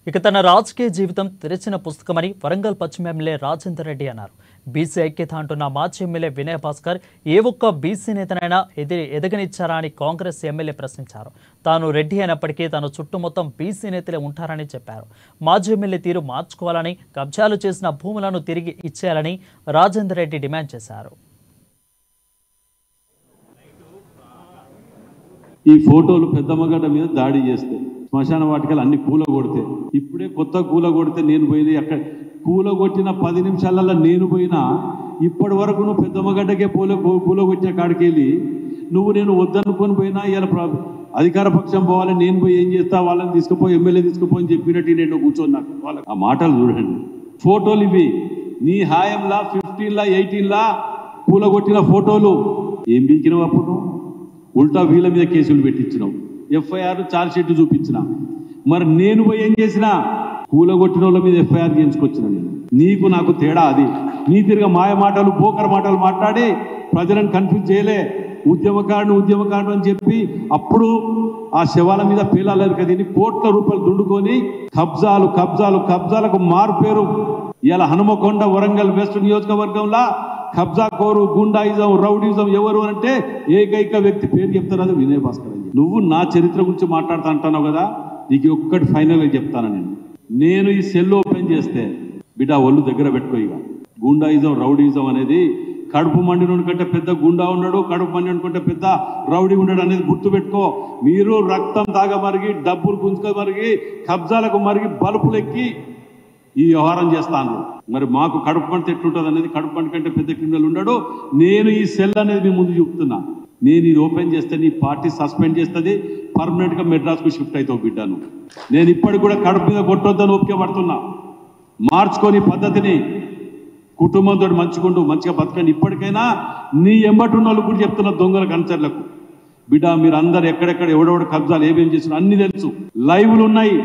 ఇక తన రాజకీయ జీవితం తెరిచిన పుస్తకమని వరంగల్ పశ్చిమ ఎమ్మెల్యే రాజేందర్ రెడ్డి అన్నారు. బీసీ ఐక్యత అంటున్న మాజీ ఎమ్మెల్యే వినయ్ భాస్కర్ ఏ ఒక్క బీసీ నేతనైనా ఎదగనిచ్చారా అని కాంగ్రెస్ ఎమ్మెల్యే ప్రశ్నించారు. తాను రెడ్డి అయినప్పటికీ తన చుట్టూ మొత్తం బీసీ నేతలే ఉంటారని చెప్పారు. మాజీ ఎమ్మెల్యే తీరు మార్చుకోవాలని, కబ్జాలు చేసిన భూములను తిరిగి ఇచ్చేయాలని రాజేందర్ రెడ్డి డిమాండ్ చేశారు. ఈ ఫోటోలు పెద్దమ్మగడ్డ మీద దాడి చేస్తే శ్మశాన వాటికలు అన్ని కూలగొడితే ఇప్పుడే కొత్త కూలగొడితే నేను పోయింది అక్కడ కూలగొట్టిన 10 నిమిషాలలో నేను పోయినా ఇప్పటి వరకు నువ్వు పెద్దమ్మగడ్డకే కూలగొట్టిన కాడికి వెళ్ళి నేను వద్దనుకొని పోయినా ఇలా అధికార పక్షం పోవాలి, నేను పోయి ఏం చేస్తా, వాళ్ళని తీసుకుపోయి ఎమ్మెల్యే తీసుకుపోయి అని చెప్పినట్టు నేను కూర్చొని నాకు వాళ్ళకి ఆ మాటలు చూడండి. ఫోటోలు ఇవి నీ హాయంలా 15లా 18లా కూలగొట్టిన ఫోటోలు ఏం బీకినావు అప్పుడు? ఉల్టా వీళ్ళ మీద కేసులు పెట్టించినావు, ఎఫ్ఐఆర్ ఛార్జ్ షీట్ చూపించిన. మరి నేను పోయి ఏం చేసినా కూలగొట్టిన వాళ్ళ మీద ఎఫ్ఐఆర్ చేయించుకొచ్చిన. నీకు నాకు తేడా అది. నీ తిరిగా మాయ మాటలు పోకర మాటలు మాట్లాడి ప్రజలను కన్ఫ్యూజ్ చేయలే. ఉద్యమకారుడు అని చెప్పి అప్పుడు ఆ శవాల మీద పేలాలేదు కదా, కోట్ల రూపాయలు దుండుకొని కబ్జాలకు మారుపేరు. ఇలా హనుమకొండ వరంగల్ వెస్ట్ నియోజకవర్గంలో కబ్జా కోరు, గుండాయిజం, రౌడీజం ఎవరు అంటే ఏకైక వ్యక్తి పేరు చెప్తారు, అది వినయ్ భాస్కర్ అని. నువ్వు నా చరిత్ర గురించి మాట్లాడుతా అంటున్నావు కదా, నీకు ఒక్కటి ఫైనల్గా చెప్తాను. నేను ఈ సెల్ ఓపెన్ చేస్తే బిడ్డ ఒళ్ళు దగ్గర పెట్టుకో. ఇక గుండాయిజం రౌడీజం అనేది కడుపు మండిన కంటే పెద్ద గుండా ఉన్నాడు, కడుపు మండిన కంటే పెద్ద రౌడీ ఉన్నాడు అనేది గుర్తుపెట్టుకో. మీరు రక్తం తాగమరిగి, డబ్బులు గుంజుకమరిగి, కబ్జాలకు మరిగి, బలుపులెక్కి ఈ వ్యవహారం చేస్తాను. మరి మాకు కడుపు పంట ఎట్లుంటుంది అనేది, కడుపు పంట కంటే పెద్ద క్రిమినల్ ఉన్నాడు. నేను ఈ సెల్ అనేది మీ ముందు చెప్తున్నా. నేను ఇది ఓపెన్ చేస్తే నీ పార్టీ సస్పెండ్ చేస్తుంది, పర్మనెంట్గా మెడ్రాస్కు షిఫ్ట్ అవుతావు బిడ్డను. నేను ఇప్పటికి కూడా కడుపు మీద కొట్టొద్దని ఓపిక పడుతున్నా. మార్చుకొని పద్ధతిని, కుటుంబంతో మంచిగా బతకండి. ఇప్పటికైనా నీ ఎంబటున్న వాళ్ళు కూడా చెప్తున్న దొంగల కన్సర్లకు బిడ్డ, మీరు అందరు ఎక్కడెక్కడ ఎవడెవడ కబ్జాలు ఏమేమి చేస్తున్నారు అన్ని తెలుసు, లైవ్లు ఉన్నాయి.